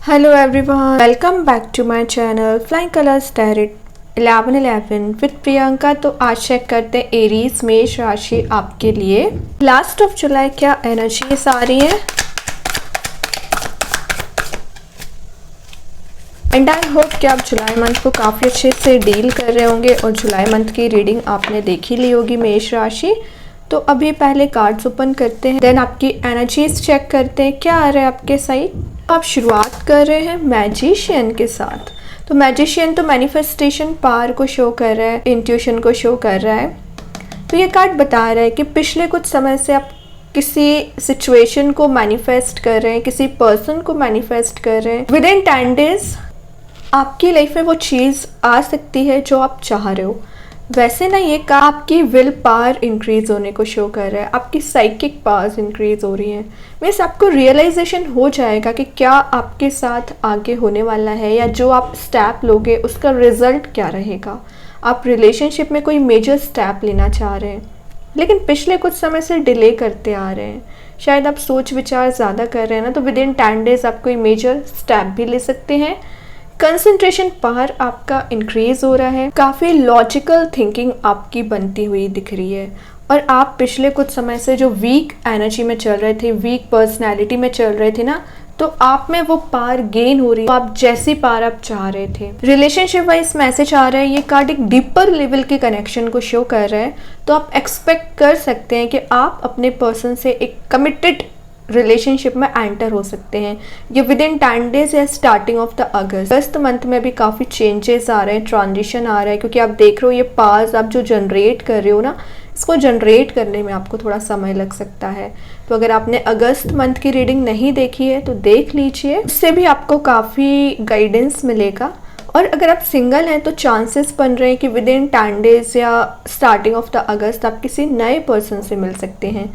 Hello everyone, welcome back to my channel Flying Colors Tarot 1111 with Priyanka. तो आज check करते हैं एरीज मेष राशि आपके लिए लास्ट ऑफ जुलाई क्या एनर्जीज आ रही है। एंड आई होप कि आप जुलाई मंथ को काफ़ी अच्छे से डील कर रहे होंगे और जुलाई मंथ की रीडिंग आपने देख ही ली होगी मेष राशि। तो अभी पहले कार्ड्स ओपन करते हैं, देन आपकी एनर्जीज चेक करते हैं क्या आ रहा है आपके साइड। आप शुरुआत कर रहे हैं मैजिशियन के साथ। तो मैजिशियन तो मैनिफेस्टेशन पावर को शो कर रहा है, इंट्यूशन को शो कर रहा है। तो ये कार्ड बता रहा है कि पिछले कुछ समय से आप किसी सिचुएशन को मैनिफेस्ट कर रहे हैं, किसी पर्सन को मैनिफेस्ट कर रहे हैं। विद इन 10 डेज आपकी लाइफ में वो चीज़ आ सकती है जो आप चाह रहे हो। वैसे ना ये का आपकी विल पावर इंक्रीज होने को शो कर रहा है, आपकी साइकिक पावर्स इंक्रीज हो रही हैं। मीन्स आपको रियलाइजेशन हो जाएगा कि क्या आपके साथ आगे होने वाला है या जो आप स्टेप लोगे उसका रिजल्ट क्या रहेगा। आप रिलेशनशिप में कोई मेजर स्टेप लेना चाह रहे हैं लेकिन पिछले कुछ समय से डिले करते आ रहे हैं। शायद आप सोच विचार ज़्यादा कर रहे हैं ना, तो विद इन 10 डेज आप कोई मेजर स्टेप भी ले सकते हैं। कंसंट्रेशन पावर आपका इंक्रीज हो रहा है, काफ़ी लॉजिकल थिंकिंग आपकी बनती हुई दिख रही है। और आप पिछले कुछ समय से जो वीक एनर्जी में चल रहे थे, वीक पर्सनैलिटी में चल रहे थे ना, तो आप में वो पावर गेन हो रही है, आप जैसी पावर आप चाह रहे थे। रिलेशनशिप वाइज मैसेज आ रहा है, ये कार्ड एक डीपर लेवल के कनेक्शन को शो कर रहा है। तो आप एक्सपेक्ट कर सकते हैं कि आप अपने पर्सन से एक कमिटेड रिलेशनशिप में एंटर हो सकते हैं। ये विद इन 10 डेज या starting of the August month में भी काफ़ी चेंजेस आ रहे हैं, ट्रांजिशन आ रहा है। क्योंकि आप देख रहे हो ये पावर्स आप जो जनरेट कर रहे हो ना, इसको जनरेट करने में आपको थोड़ा समय लग सकता है। तो अगर आपने अगस्त मंथ की रीडिंग नहीं देखी है तो देख लीजिए, उससे भी आपको काफ़ी गाइडेंस मिलेगा। और अगर आप सिंगल हैं तो चांसेस बन रहे हैं कि विद इन 10 डेज या स्टार्टिंग ऑफ द अगस्त आप किसी नए पर्सन से मिल सकते हैं।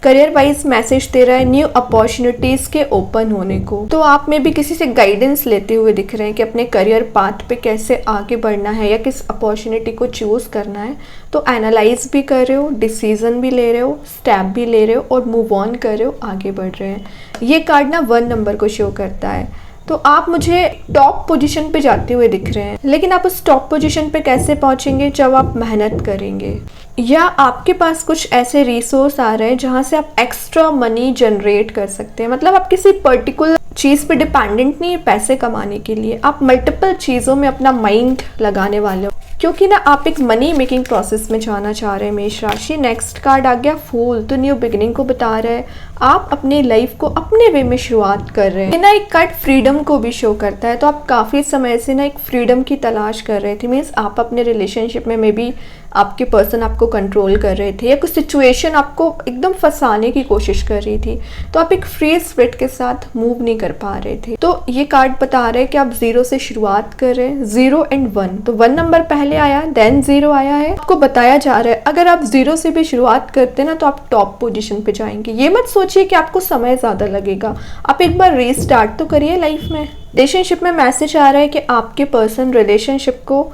करियर वाइज मैसेज दे रहा है न्यू अपॉर्चुनिटीज़ के ओपन होने को। तो आप में भी किसी से गाइडेंस लेते हुए दिख रहे हैं कि अपने करियर पाथ पे कैसे आगे बढ़ना है या किस अपॉर्चुनिटी को चूज़ करना है। तो एनालाइज भी कर रहे हो, डिसीजन भी ले रहे हो, स्टेप भी ले रहे हो और मूव ऑन कर रहे हो, आगे बढ़ रहे हैं। ये कार्ड ना 1 नंबर को शो करता है। तो आप मुझे टॉप पोजीशन पे जाते हुए दिख रहे हैं, लेकिन आप उस टॉप पोजीशन पे कैसे पहुंचेंगे? जब आप मेहनत करेंगे या आपके पास कुछ ऐसे रिसोर्स आ रहे हैं जहां से आप एक्स्ट्रा मनी जनरेट कर सकते हैं। मतलब आप किसी पर्टिकुलर चीज़ पे डिपेंडेंट नहीं है पैसे कमाने के लिए, आप मल्टीपल चीज़ों में अपना माइंड लगाने वाले हो, क्योंकि ना आप एक मनी मेकिंग प्रोसेस में जाना चाह रहे हैं मेष राशि। नेक्स्ट कार्ड आ गया फूल। तो न्यू बिगिनिंग को बता रहा है, आप अपने लाइफ को अपने वे में शुरुआत कर रहे हैं। ना एक कार्ड फ्रीडम को भी शो करता है। तो आप काफ़ी समय से ना एक फ्रीडम की तलाश कर रहे थे। मीन्स आप अपने रिलेशनशिप में मे बी आपके पर्सन आपको कंट्रोल कर रहे थे या कुछ सिचुएशन आपको एकदम फंसाने की कोशिश कर रही थी, तो आप एक फ्री स्पिरिट के साथ मूव नहीं कर पा रहे थे। तो ये कार्ड बता रहे हैं कि आप 0 से शुरुआत कर रहे हैं, 0 एंड 1। तो 1 नंबर पहले आया, देन 0 आया है। आपको बताया जा रहा है अगर आप 0 से भी शुरुआत करते हैं ना तो आप टॉप पोजीशन पे जाएंगे। ये मत सोचिए कि आपको समय ज़्यादा लगेगा, आप एक बार रीस्टार्ट तो करिए लाइफ में। रिलेशनशिप में मैसेज आ रहा है कि आपके पर्सन रिलेशनशिप को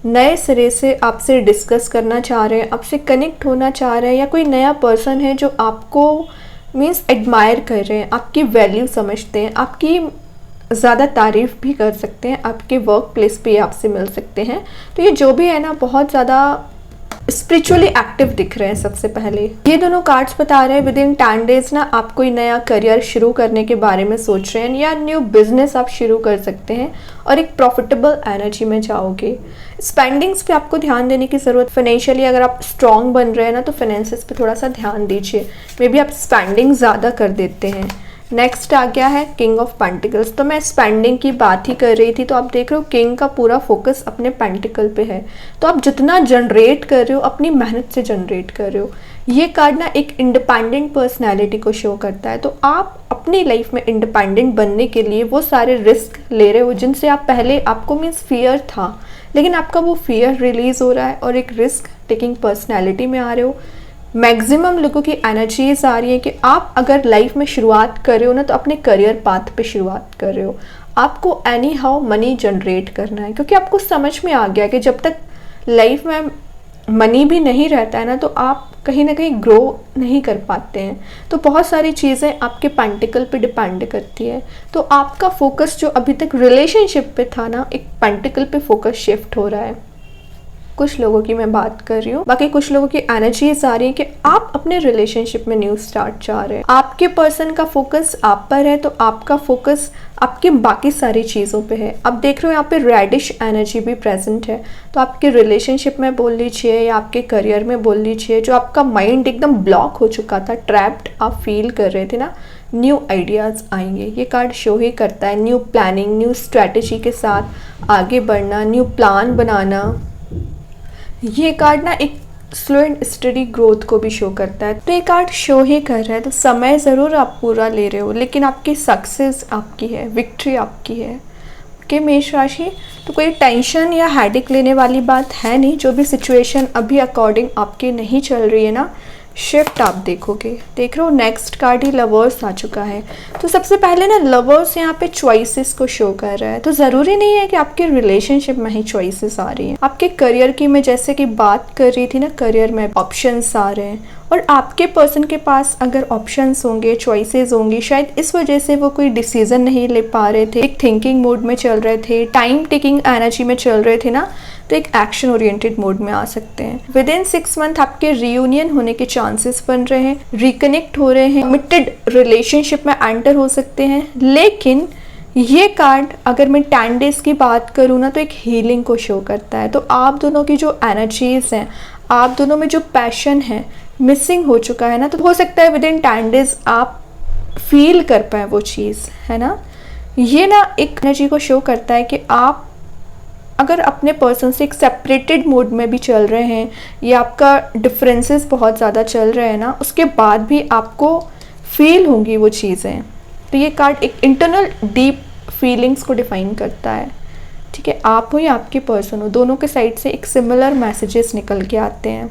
नए सिरे से आपसे डिस्कस करना चाह रहे हैं, आपसे कनेक्ट होना चाह रहे हैं, या कोई नया पर्सन है जो आपको मीन्स एडमायर कर रहे हैं, आपकी वैल्यू समझते हैं, आपकी ज़्यादा तारीफ़ भी कर सकते हैं, आपके वर्क प्लेस पे आपसे मिल सकते हैं। तो ये जो भी है ना बहुत ज़्यादा स्पिरिचुअली एक्टिव दिख रहे हैं। सबसे पहले ये दोनों कार्ड्स बता रहे हैं विद इन 10 डेज ना आप कोई नया करियर शुरू करने के बारे में सोच रहे हैं या न्यू बिजनेस आप शुरू कर सकते हैं और एक प्रॉफिटेबल एनर्जी में जाओगे। स्पेंडिंग्स पे आपको ध्यान देने की ज़रूरत। फाइनेंशियली अगर आप स्ट्रॉन्ग बन रहे हैं ना तो फाइनेंसेस पे थोड़ा सा ध्यान दीजिए, मे बी आप स्पेंडिंग ज़्यादा कर देते हैं। नेक्स्ट आ गया है किंग ऑफ पेंटिकल्स। तो मैं स्पेंडिंग की बात ही कर रही थी। तो आप देख रहे हो किंग का पूरा फोकस अपने पेंटिकल पे है। तो आप जितना जनरेट कर रहे हो अपनी मेहनत से जनरेट कर रहे हो। ये कार्ड ना एक इंडिपेंडेंट पर्सनैलिटी को शो करता है। तो आप अपनी लाइफ में इंडिपेंडेंट बनने के लिए वो सारे रिस्क ले रहे हो जिनसे आप पहले आपको मीन्स फियर था, लेकिन आपका वो फियर रिलीज हो रहा है और एक रिस्क टेकिंग पर्सनैलिटी में आ रहे हो। मैक्सिमम लोगों की एनर्जीज आ रही है कि आप अगर लाइफ में शुरुआत कर रहे हो ना तो अपने करियर पाथ पे शुरुआत कर रहे हो। आपको एनी हाउ मनी जनरेट करना है, क्योंकि आपको समझ में आ गया कि जब तक लाइफ में मनी भी नहीं रहता है ना, तो आप कहीं ना कहीं ग्रो नहीं कर पाते हैं। तो बहुत सारी चीज़ें आपके पेंटिकल पे डिपेंड करती है। तो आपका फोकस जो अभी तक रिलेशनशिप पे था ना, एक पेंटिकल पे फोकस शिफ्ट हो रहा है। कुछ लोगों की मैं बात कर रही हूँ, बाकी कुछ लोगों की एनर्जीज आ रही है कि आप अपने रिलेशनशिप में न्यू स्टार्ट चाह रहे हैं। आपके पर्सन का फोकस आप पर है, तो आपका फोकस आपके बाकी सारी चीज़ों पे है। अब देख रहे हो यहाँ पे रेडिश एनर्जी भी प्रेजेंट है, तो आपके रिलेशनशिप में बोल लीजिए या आपके करियर में बोल लीजिए, जो आपका माइंड एकदम ब्लॉक हो चुका था, ट्रैप्ड आप फील कर रहे थे ना, न्यू आइडियाज़ आएंगे। ये कार्ड शो ही करता है न्यू प्लानिंग, न्यू स्ट्रैटेजी के साथ आगे बढ़ना, न्यू प्लान बनाना। ये कार्ड ना एक स्लो एंड स्टडी ग्रोथ को भी शो करता है। तो ये कार्ड शो ही कर रहा है, तो समय ज़रूर आप पूरा ले रहे हो, लेकिन आपकी सक्सेस आपकी है, विक्ट्री आपकी है। ओके मेष राशि, तो कोई टेंशन या हेडेक लेने वाली बात है नहीं। जो भी सिचुएशन अभी अकॉर्डिंग आपकी नहीं चल रही है ना, शिफ्ट आप देखोगे। देख रहे हो नेक्स्ट कार्ड ही लवर्स आ चुका है। तो सबसे पहले ना लवर्स यहाँ पे चॉइसेस को शो कर रहा है। तो ज़रूरी नहीं है कि आपके रिलेशनशिप में ही चॉइसेस आ रही हैं। आपके करियर की मैं जैसे कि बात कर रही थी ना, करियर में ऑप्शंस आ रहे हैं, और आपके पर्सन के पास अगर ऑप्शंस होंगे, चॉइसेस होंगी, शायद इस वजह से वो कोई डिसीजन नहीं ले पा रहे थे, एक थिंकिंग मोड में चल रहे थे, टाइम टेकिंग एनर्जी में चल रहे थे ना, तो एक एक्शन ओरिएंटेड मोड में आ सकते हैं। विद इन 6 मंथ आपके रियूनियन होने के चांसेस बन रहे हैं, रिकनेक्ट हो रहे हैं, कमिटेड रिलेशनशिप में एंटर हो सकते हैं। लेकिन ये कार्ड अगर मैं 10 डेज की बात करूँ ना, तो एक हीलिंग को शो करता है। तो आप दोनों की जो एनर्जीज हैं, आप दोनों में जो पैशन है, मिसिंग हो चुका है ना, तो हो सकता है विद इन 10 डेज आप फील कर पाए वो चीज़, है ना। ये ना एक एनर्जी को शो करता है कि आप अगर अपने पर्सन से एक सेपरेटेड मोड में भी चल रहे हैं, या आपका डिफरेंसेस बहुत ज़्यादा चल रहे हैं ना, उसके बाद भी आपको फील होंगी वो चीज़ें। तो ये कार्ड एक इंटरनल डीप फीलिंग्स को डिफाइन करता है। ठीक है, आप हो या आपके पर्सन हो, दोनों के साइड से एक सिमिलर मैसेजेस निकल के आते हैं।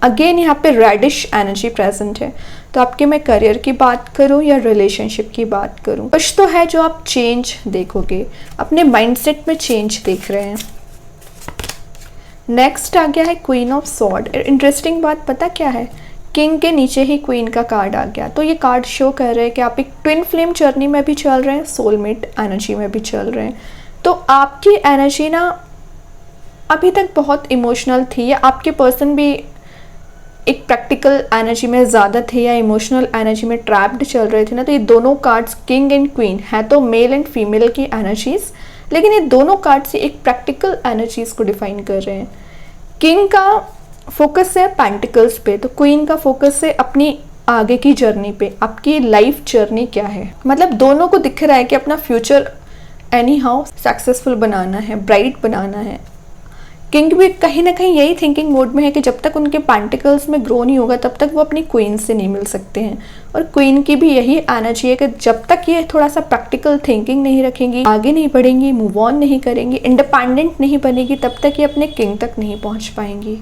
अगेन यहाँ पे रेडिश एनर्जी प्रेजेंट है। तो आपके मैं करियर की बात करूँ या रिलेशनशिप की बात करूँ, कुछ तो है जो आप चेंज देखोगे, अपने माइंडसेट में चेंज देख रहे हैं। नेक्स्ट आ गया है क्वीन ऑफ सॉर्ड। इंटरेस्टिंग बात पता क्या है, किंग के नीचे ही क्वीन का कार्ड आ गया। तो ये कार्ड शो कर रहे हैं कि आप एक ट्विन फ्लेम जर्नी में भी चल रहे हैं, सोलमेट एनर्जी में भी चल रहे हैं। तो आपकी एनर्जी ना अभी तक बहुत इमोशनल थी, या आपके पर्सन भी एक प्रैक्टिकल एनर्जी में ज़्यादा थे या इमोशनल एनर्जी में ट्रैप्ड चल रहे थे ना। तो ये दोनों कार्ड्स किंग एंड क्वीन है, तो मेल एंड फीमेल की एनर्जीज, लेकिन ये दोनों कार्ड्स एक प्रैक्टिकल एनर्जीज को डिफाइन कर रहे हैं। किंग का फोकस है पेंटिकल्स पे, तो क्वीन का फोकस है अपनी आगे की जर्नी पे, आपकी लाइफ जर्नी क्या है। मतलब दोनों को दिख रहा है कि अपना फ्यूचर एनी हाउ सक्सेसफुल बनाना है, ब्राइट बनाना है। किंग भी कहीं ना कहीं यही थिंकिंग मोड में है कि जब तक उनके पेंटिकल्स में ग्रो नहीं होगा तब तक वो अपनी क्वीन से नहीं मिल सकते हैं। और क्वीन की भी यही एनर्जी है कि जब तक ये थोड़ा सा प्रैक्टिकल थिंकिंग नहीं रखेंगी, आगे नहीं बढ़ेंगी, मूव ऑन नहीं करेंगी, इंडिपेंडेंट नहीं बनेगी, तब तक ये अपने किंग तक नहीं पहुंच पाएंगी।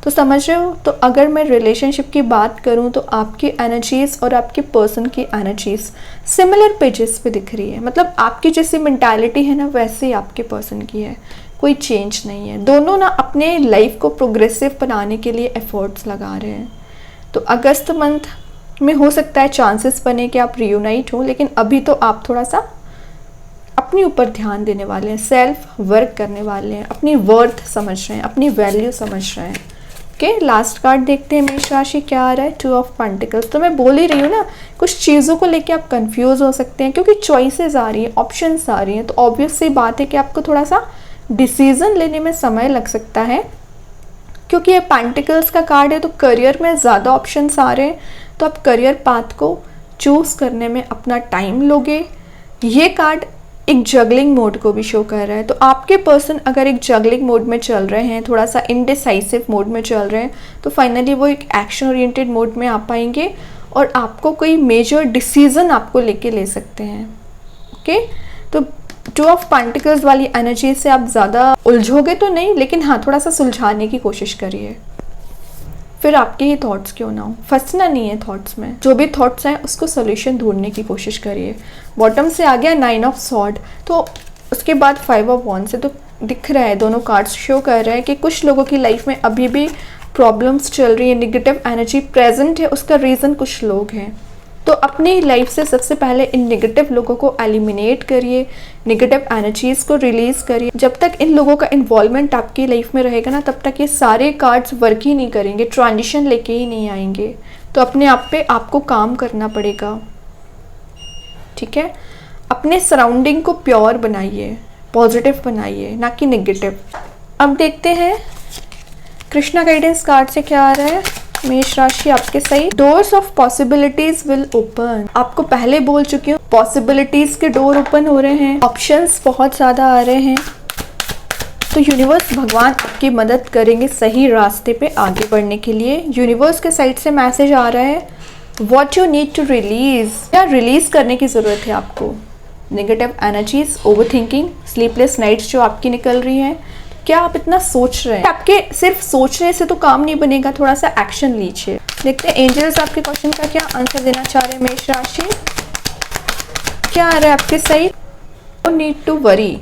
तो समझ रहे हो। तो अगर मैं रिलेशनशिप की बात करूं तो आपकी एनर्जीज और आपके पर्सन की एनर्जीज सिमिलर पेजेस पे दिख रही है। मतलब आपकी जैसी मेंटालिटी है ना, वैसे ही आपके पर्सन की है, कोई चेंज नहीं है। दोनों ना अपने लाइफ को प्रोग्रेसिव बनाने के लिए एफर्ट्स लगा रहे हैं। तो अगस्त मंथ में हो सकता है चांसेस बने कि आप रियूनाइट हो, लेकिन अभी तो आप थोड़ा सा अपने ऊपर ध्यान देने वाले हैं, सेल्फ वर्क करने वाले हैं, अपनी वर्थ समझ रहे हैं, अपनी वैल्यू समझ रहे हैं। ओके, लास्ट कार्ड देखते हैं मेष राशि क्या आ रहा है, 2 ऑफ पेंटिकल्स। तो मैं बोल ही रही हूँ ना, कुछ चीज़ों को लेके आप कंफ्यूज हो सकते हैं क्योंकि चॉइसेस आ रही हैं, ऑप्शंस आ रही हैं। तो ऑब्वियस सी बात है कि आपको थोड़ा सा डिसीजन लेने में समय लग सकता है, क्योंकि ये पेंटिकल्स का कार्ड है। तो करियर में ज़्यादा ऑप्शंस आ रहे हैं, तो आप करियर पाथ को चूज़ करने में अपना टाइम लोगे। ये कार्ड एक जगलिंग मोड को भी शो कर रहा है। तो आपके पर्सन अगर एक जगलिंग मोड में चल रहे हैं, थोड़ा सा इनडिसाइसिव मोड में चल रहे हैं, तो फाइनली वो एक एक्शन ओरिएंटेड मोड में आ पाएंगे और आपको कोई मेजर डिसीजन आपको लेके ले सकते हैं। ओके, तो 2 ऑफ पेंटिकल्स वाली एनर्जी से आप ज़्यादा उलझोगे तो नहीं, लेकिन हाँ थोड़ा सा सुलझाने की कोशिश करिए। फिर आपके ही थॉट्स क्यों ना हो, फंसना नहीं है थॉट्स में। जो भी थॉट्स हैं उसको सोल्यूशन ढूंढने की कोशिश करिए। बॉटम से आ गया 9 ऑफ सॉर्ड, तो उसके बाद 5 ऑफ वॉन्ड्स है। तो दिख रहा है, दोनों कार्ड्स शो कर रहे हैं कि कुछ लोगों की लाइफ में अभी भी प्रॉब्लम्स चल रही है, नेगेटिव एनर्जी प्रेजेंट है, उसका रीज़न कुछ लोग हैं। तो अपनी लाइफ से सबसे पहले इन नेगेटिव लोगों को एलिमिनेट करिए, नेगेटिव एनर्जीज़ को रिलीज़ करिए। जब तक इन लोगों का इन्वॉल्वमेंट आपकी लाइफ में रहेगा ना, तब तक ये सारे कार्ड्स वर्क ही नहीं करेंगे, ट्रांजिशन लेके ही नहीं आएंगे। तो अपने आप पे आपको काम करना पड़ेगा, ठीक है। अपने सराउंडिंग को प्योर बनाइए, पॉजिटिव बनाइए, ना कि नेगेटिव। अब देखते हैं कृष्णा गाइडेंस कार्ड से क्या आ रहा है मेष राशि आपके सही। Doors of possibilities will open. आपको पहले बोल चुकी हूँ, पॉसिबिलिटीज के डोर ओपन हो रहे हैं, ऑप्शंस बहुत ज़्यादा आ रहे हैं। तो यूनिवर्स भगवान आपकी मदद करेंगे सही रास्ते पे आगे बढ़ने के लिए। यूनिवर्स के साइड से मैसेज आ रहा है, what you need to release. क्या रिलीज करने की ज़रूरत है आपको? Negative energies, over thinking, sleepless nights जो आपकी निकल रही हैं। क्या आप इतना सोच रहे हैं? आपके सिर्फ सोचने से तो काम नहीं बनेगा, थोड़ा सा एक्शन लीजिए। देखते हैं एंजल्स आपके क्वेश्चन का क्या आंसर देना चाह रहे हैं मेष राशि। क्या आ रहा है आपके सही? Need to worry.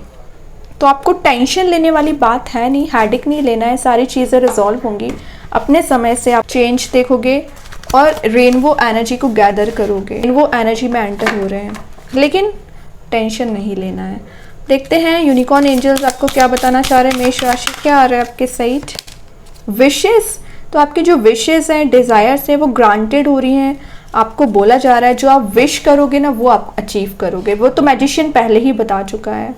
तो आपको टेंशन लेने वाली बात है नहीं, हेडेक नहीं लेना है, सारी चीज़ें रिजॉल्व होंगी। अपने समय से आप चेंज देखोगे और रेनबो एनर्जी को गैदर करोगे। रेनबो एनर्जी में एंटर हो रहे हैं, लेकिन टेंशन नहीं लेना है। देखते हैं यूनिकॉर्न एंजल्स आपको क्या बताना चाह रहे हैं मेष राशि। क्या आ रहा है आपके साइड? विशेस। तो आपके जो विशेस हैं, डिज़ायर्स हैं, वो ग्रांटेड हो रही हैं। आपको बोला जा रहा है जो आप विश करोगे ना, वो आप अचीव करोगे। वो तो मैजिशियन पहले ही बता चुका है,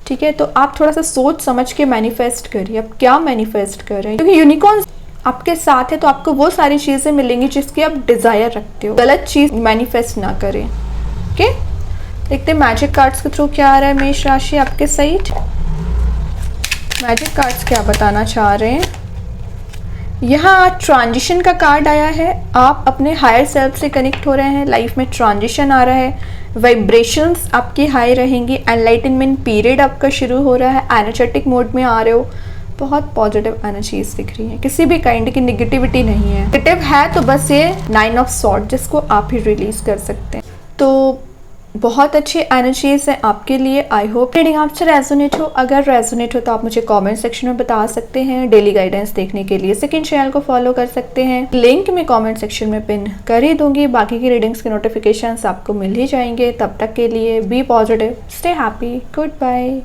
ठीक है। तो आप थोड़ा सा सोच समझ के मैनिफेस्ट करिए, आप क्या मैनिफेस्ट कर रहे हैं, क्योंकि यूनिकॉर्न आपके साथ है तो आपको वो सारी चीज़ें मिलेंगी जिसकी आप डिज़ायर रखते हो। गलत चीज़ मैनिफेस्ट ना करें, ओके। देखते हैं मैजिक कार्ड्स के थ्रू क्या आ रहा है मेष राशि आपके साइड। मैजिक कार्ड्स क्या बताना चाह रहे हैं? यहाँ ट्रांजिशन का कार्ड आया है। आप अपने हायर सेल्फ से कनेक्ट हो रहे हैं, लाइफ में ट्रांजिशन आ रहा है, वाइब्रेशंस आपकी हाई रहेंगी, एनलाइटनमेंट पीरियड आपका शुरू हो रहा है, एनर्जेटिक मोड में आ रहे हो, बहुत पॉजिटिव एनर्जीज दिख रही है, किसी भी काइंड की निगेटिविटी नहीं है। नेगेटिव है तो बस ये 9 ऑफ सॉर्ड, जिसको आप ही रिलीज कर सकते हैं। तो बहुत अच्छी एनर्जीज है आपके लिए। आई होप रीडिंग आपसे रेजोनेट हो। अगर रेजोनेट हो तो आप मुझे कमेंट सेक्शन में बता सकते हैं। डेली गाइडेंस देखने के लिए सेकंड चैनल को फॉलो कर सकते हैं, लिंक मैं कमेंट सेक्शन में पिन कर ही दूंगी। बाकी की रीडिंग्स के नोटिफिकेशंस आपको मिल ही जाएंगे। तब तक के लिए be positive, stay happy, good bye.